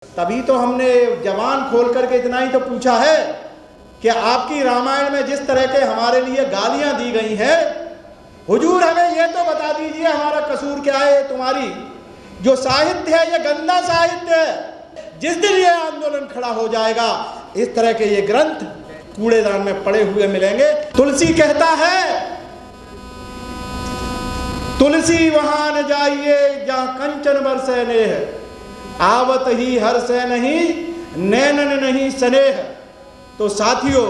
तभी तो हमने जवान खोल करके इतना ही तो पूछा है कि आपकी रामायण में जिस तरह के हमारे लिए गालियां दी गई हैं, हुजूर हमें ये तो बता दीजिए हमारा कसूर क्या है। तुम्हारी जो साहित्य है ये गंदा साहित्य है। जिस दिन ये आंदोलन खड़ा हो जाएगा इस तरह के ये ग्रंथ कूड़ेदान में पड़े हुए मिलेंगे। तुलसी कहता है, तुलसी वहां न जाइए जहां कंचन बरसे नेह, आवत ही हर्षे नहीं नैनन नहीं स्नेह। तो साथियों,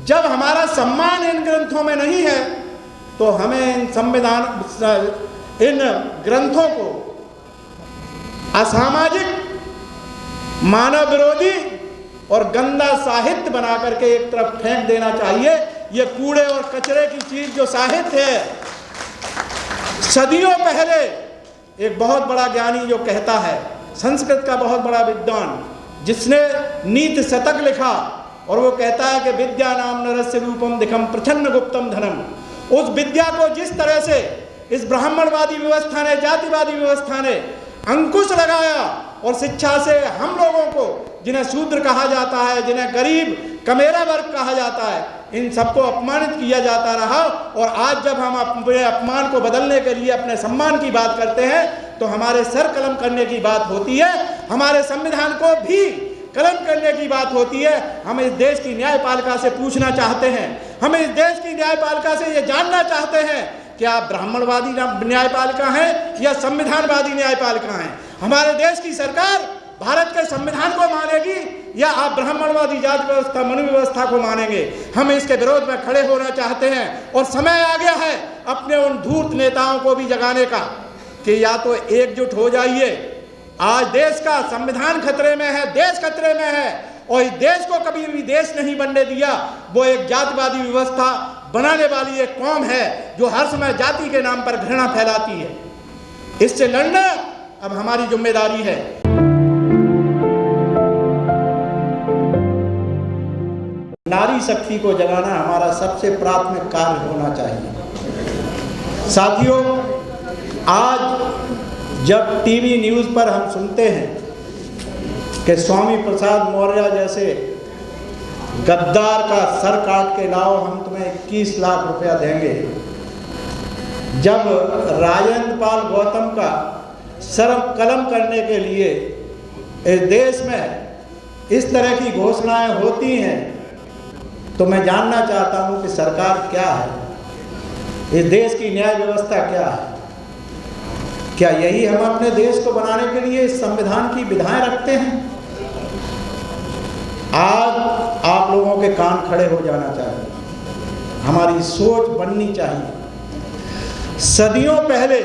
जब हमारा सम्मान इन ग्रंथों में नहीं है तो हमें इन ग्रंथों को असामाजिक, मानव विरोधी और गंदा साहित्य बना करके एक तरफ फेंक देना चाहिए। ये कूड़े और कचरे की चीज जो साहित्य है, सदियों पहले एक बहुत बड़ा ज्ञानी जो कहता है, संस्कृत का बहुत बड़ा विद्वान जिसने नीति शतक लिखा, और वो कहता है कि विद्या नाम नरस्य रूपम दिखम प्रच्छन्न गुप्तम धनम। उस विद्या को जिस तरह से इस ब्राह्मणवादी व्यवस्था ने, जातिवादी व्यवस्था ने अंकुश लगाया और शिक्षा से हम लोगों को, जिन्हें शूद्र कहा जाता है, जिन्हें गरीब कमेरा वर्ग कहा जाता है, इन सबको अपमानित किया जाता रहा। और आज जब हम अपने अपमान को बदलने के लिए अपने सम्मान की बात करते हैं तो हमारे सर कलम करने की बात होती है, हमारे संविधान को भी कलम करने की बात होती है। हम इस देश की न्यायपालिका से पूछना चाहते हैं, हम इस देश की न्यायपालिका से ये जानना चाहते हैं कि आप ब्राह्मणवादी न्यायपालिका हैं या संविधानवादी न्यायपालिका हैं। हमारे देश की सरकार भारत के संविधान को मानेगी या आप ब्राह्मणवादी जाति व्यवस्था, मनु व्यवस्था को मानेंगे। हम इसके विरोध में खड़े होना चाहते हैं और समय आ गया है अपने उन धूर्त नेताओं को भी जगाने का कि या तो एकजुट हो जाइए। आज देश का संविधान खतरे में है, देश खतरे में है, और इस देश को कभी भी देश नहीं बनने दिया। वो एक जातिवादी व्यवस्था बनाने वाली एक कौम है जो हर समय जाति के नाम पर घृणा फैलाती है। इससे लड़ना अब हमारी जिम्मेदारी है। नारी शक्ति को जगाना हमारा सबसे प्राथमिक कार्य होना चाहिए। साथियों, आज जब टीवी न्यूज़ पर हम सुनते हैं कि स्वामी प्रसाद मौर्य जैसे गद्दार का सर काट के लाओ, हम तुम्हें 21 लाख रुपया देंगे, जब राजेंद्र पाल गौतम का सर कलम करने के लिए इस देश में इस तरह की घोषणाएं होती हैं, तो मैं जानना चाहता हूं कि सरकार क्या है, इस देश की न्याय व्यवस्था क्या है। क्या यही हम अपने देश को बनाने के लिए इस संविधान की विधाएं रखते हैं? आज आप लोगों के कान खड़े हो जाना चाहिए, हमारी सोच बननी चाहिए। सदियों पहले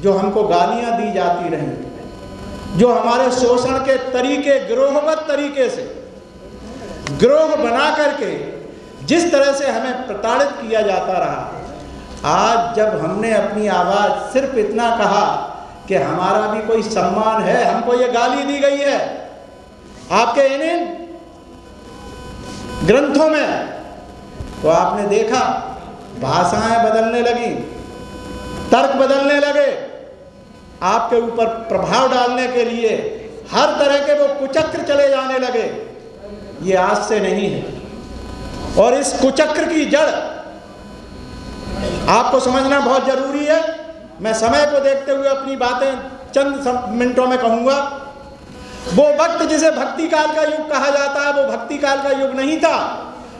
जो हमको गालियां दी जाती रहीं, जो हमारे शोषण के तरीके गिरोहबद्ध तरीके से गिरोह बना करके जिस तरह से हमें प्रताड़ित किया जाता रहा, आज जब हमने अपनी आवाज़ सिर्फ इतना कहा कि हमारा भी कोई सम्मान है, हमको ये गाली दी गई है आपके इन ग्रंथों में, तो आपने देखा भाषाएं बदलने लगी, तर्क बदलने लगे, आपके ऊपर प्रभाव डालने के लिए हर तरह के वो कुचक्र चले जाने लगे। ये आज से नहीं है, और इस कुचक्र की जड़ आपको समझना बहुत जरूरी है। मैं समय को देखते हुए अपनी बातें चंद मिनटों में कहूँगा। वो वक्त जिसे भक्ति काल का युग कहा जाता है, वो भक्ति काल का युग नहीं था।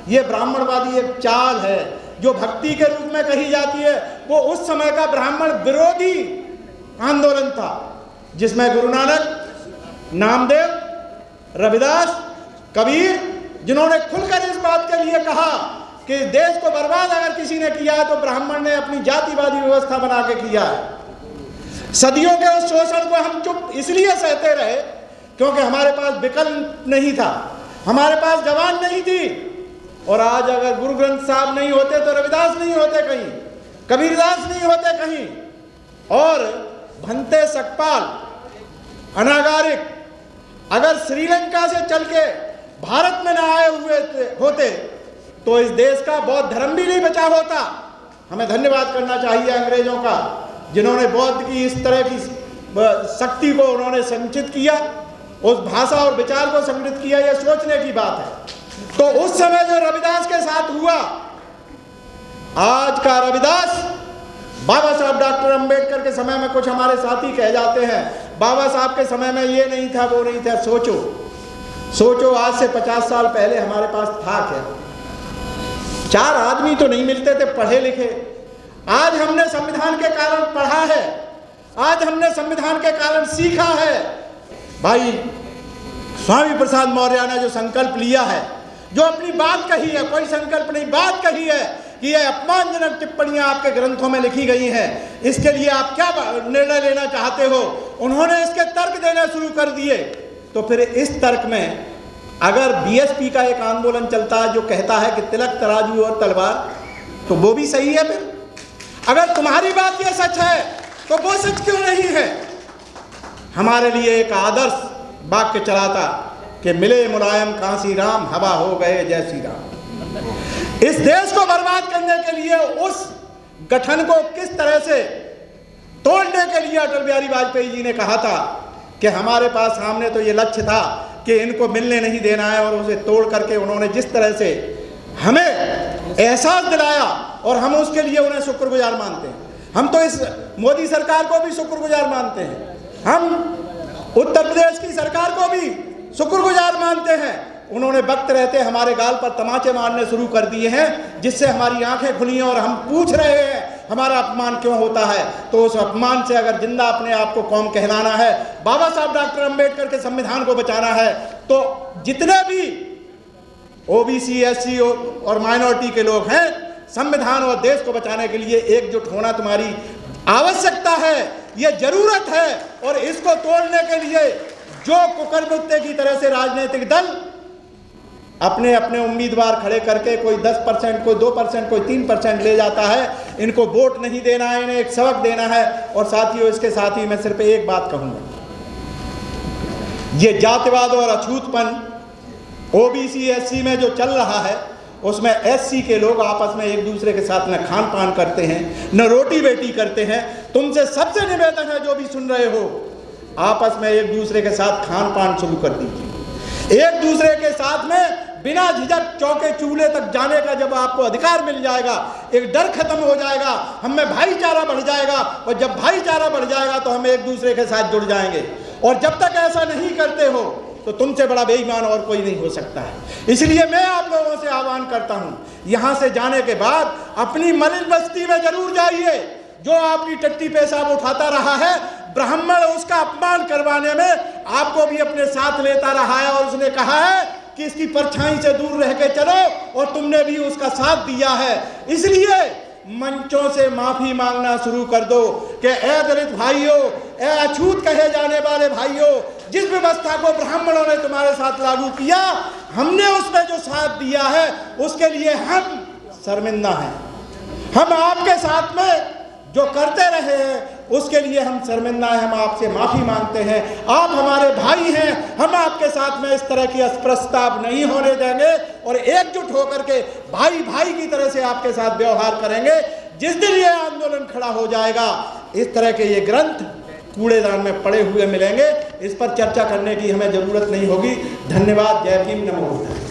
ये ब्राह्मणवादी एक चाल है जो भक्ति के रूप में कही जाती है। वो उस समय का ब्राह्मण विरोधी आंदोलन था जिसमें गुरु नानक, नामदेव, रविदास, कबीर, जिन्होंने खुलकर इस बात के लिए कहा कि देश को बर्बाद अगर किसी ने किया है तो ब्राह्मण ने अपनी जातिवादी व्यवस्था बना के किया है। सदियों के उस शोषण को हम चुप इसलिए सहते रहे क्योंकि हमारे पास विकल्प नहीं था, हमारे पास जवान नहीं थी। और आज अगर गुरु ग्रंथ साहब नहीं होते तो रविदास नहीं होते कहीं, कबीरदास नहीं होते कहीं, और भंते सकपाल, अनागारिक अगर श्रीलंका से चल के भारत में न आए हुए होते तो इस देश का बौद्ध धर्म भी नहीं बचा होता। हमें धन्यवाद करना चाहिए अंग्रेजों का, जिन्होंने बौद्ध की इस तरह की शक्ति को उन्होंने संचित किया उस भाषा और विचार को संगठित किया, यह सोचने की बात है। तो उस समय जो रविदास के साथ हुआ, आज का रविदास बाबा साहब डॉक्टर अंबेडकर के समय में कुछ हमारे साथी कह जाते हैं बाबा साहब के समय में ये नहीं था वो नहीं था। सोचो आज से 50 साल पहले हमारे पास था क्या? 4 आदमी तो नहीं मिलते थे पढ़े लिखे। आज हमने संविधान के कारण पढ़ा है, आज हमने संविधान के कारण सीखा है। भाई स्वामी प्रसाद मौर्य ने जो संकल्प लिया है, जो अपनी बात कही है, कोई संकल्प नहीं, बात कही है कि ये अपमानजनक टिप्पणियां आपके ग्रंथों में लिखी गई हैं, इसके लिए आप क्या निर्णय लेना चाहते हो, उन्होंने इसके तर्क देना शुरू कर दिए। तो फिर इस तर्क में अगर बीएसपी का एक आंदोलन चलता है जो कहता है कि तिलक तराजू और तलवार, तो वो भी सही है। फिर अगर तुम्हारी बात ये सच है तो वो सच क्यों नहीं है? हमारे लिए एक आदर्श वाक्य चला था कि मिले मुलायम कांसी राम, हवा हो गए जय श्री राम। इस देश को बर्बाद करने के लिए, उस गठन को किस तरह से तोड़ने के लिए अटल बिहारी वाजपेयी जी ने कहा था कि हमारे पास सामने तो ये लक्ष्य था कि इनको मिलने नहीं देना है, और उसे तोड़ करके उन्होंने जिस तरह से हमें एहसास दिलाया, और हम उसके लिए उन्हें शुक्रगुजार मानते हैं। हम तो इस मोदी सरकार को भी शुक्रगुजार मानते हैं, हम उत्तर प्रदेश की सरकार को भी शुक्रगुजार मानते हैं। उन्होंने वक्त रहते हमारे गाल पर तमाचे मारने शुरू कर दिए हैं, जिससे हमारी आंखें खुली हैं और हम पूछ रहे हैं हमारा अपमान क्यों होता है। तो उस अपमान से अगर जिंदा अपने आप को कौम कहलाना है, बाबा साहब डॉक्टर अंबेडकर के संविधान को बचाना है, तो जितने भी ओबीसी, एससी और माइनॉरिटी के लोग हैं, संविधान और देश को बचाने के लिए एकजुट होना तुम्हारी आवश्यकता है, ये जरूरत है। और इसको तोड़ने के लिए जो कुकरमुत्ते की तरह से राजनीतिक दल अपने अपने उम्मीदवार खड़े करके कोई 10%, कोई 2%, कोई 3% ले जाता है, इनको वोट नहीं देना है, इन्हें एक सबक देना है। और साथियों, इसके साथ ही मैं सिर्फ एक बात कहूँगा, ये जातिवाद और अछूतपन ओबीसी एससी में जो चल रहा है, उसमें एससी के लोग आपस में एक दूसरे के साथ न खान पान करते हैं, न रोटी बेटी करते हैं। तुमसे सबसे निवेदन है, जो भी सुन रहे हो, आपस में एक दूसरे के साथ खान पान शुरू कर दीजिए। एक दूसरे के साथ में बिना झिझक चौके चूल्हे तक जाने का जब आपको अधिकार मिल जाएगा, एक डर खत्म हो जाएगा, हम में भाईचारा बढ़ जाएगा, और जब भाईचारा बढ़ जाएगा तो हम एक दूसरे के साथ जुड़ जाएंगे। और जब तक ऐसा नहीं करते हो तो तुमसे बड़ा बेईमान और कोई नहीं हो सकता है। इसलिए मैं आप लोगों से आह्वान करता हूं, यहां से जाने के बाद अपनी मलिन बस्ती में जरूर जाइए। जो आपकी टट्टी पेशाब उठाता रहा है, ब्राह्मण उसका अपमान करवाने में आपको भी अपने साथ लेता रहा है, और उसने कहा है कि इसकी परछाई से दूर रह के चलो, और तुमने भी उसका साथ दिया है। इसलिए मंचों से माफी मांगना शुरू कर दो कि ए दलित भाइयों, ए अछूत कहे जाने वाले भाइयों, जिस व्यवस्था को ब्राह्मणों ने तुम्हारे साथ लागू किया, हमने उसमें जो साथ दिया है उसके लिए हम शर्मिंदा हैं। हम आपके साथ में जो करते रहे हैं उसके लिए हम शर्मिंदा हैं, हम आपसे माफ़ी मांगते हैं। आप हमारे भाई हैं, हम आपके साथ में इस तरह की अस्पृश्यता अब नहीं होने देंगे, और एकजुट होकर के भाई भाई की तरह से आपके साथ व्यवहार करेंगे। जिस दिन ये आंदोलन खड़ा हो जाएगा, इस तरह के ये ग्रंथ कूड़ेदान में पड़े हुए मिलेंगे, इस पर चर्चा करने की हमें ज़रूरत नहीं होगी। धन्यवाद। जय भीम, नमो बुद्धाय।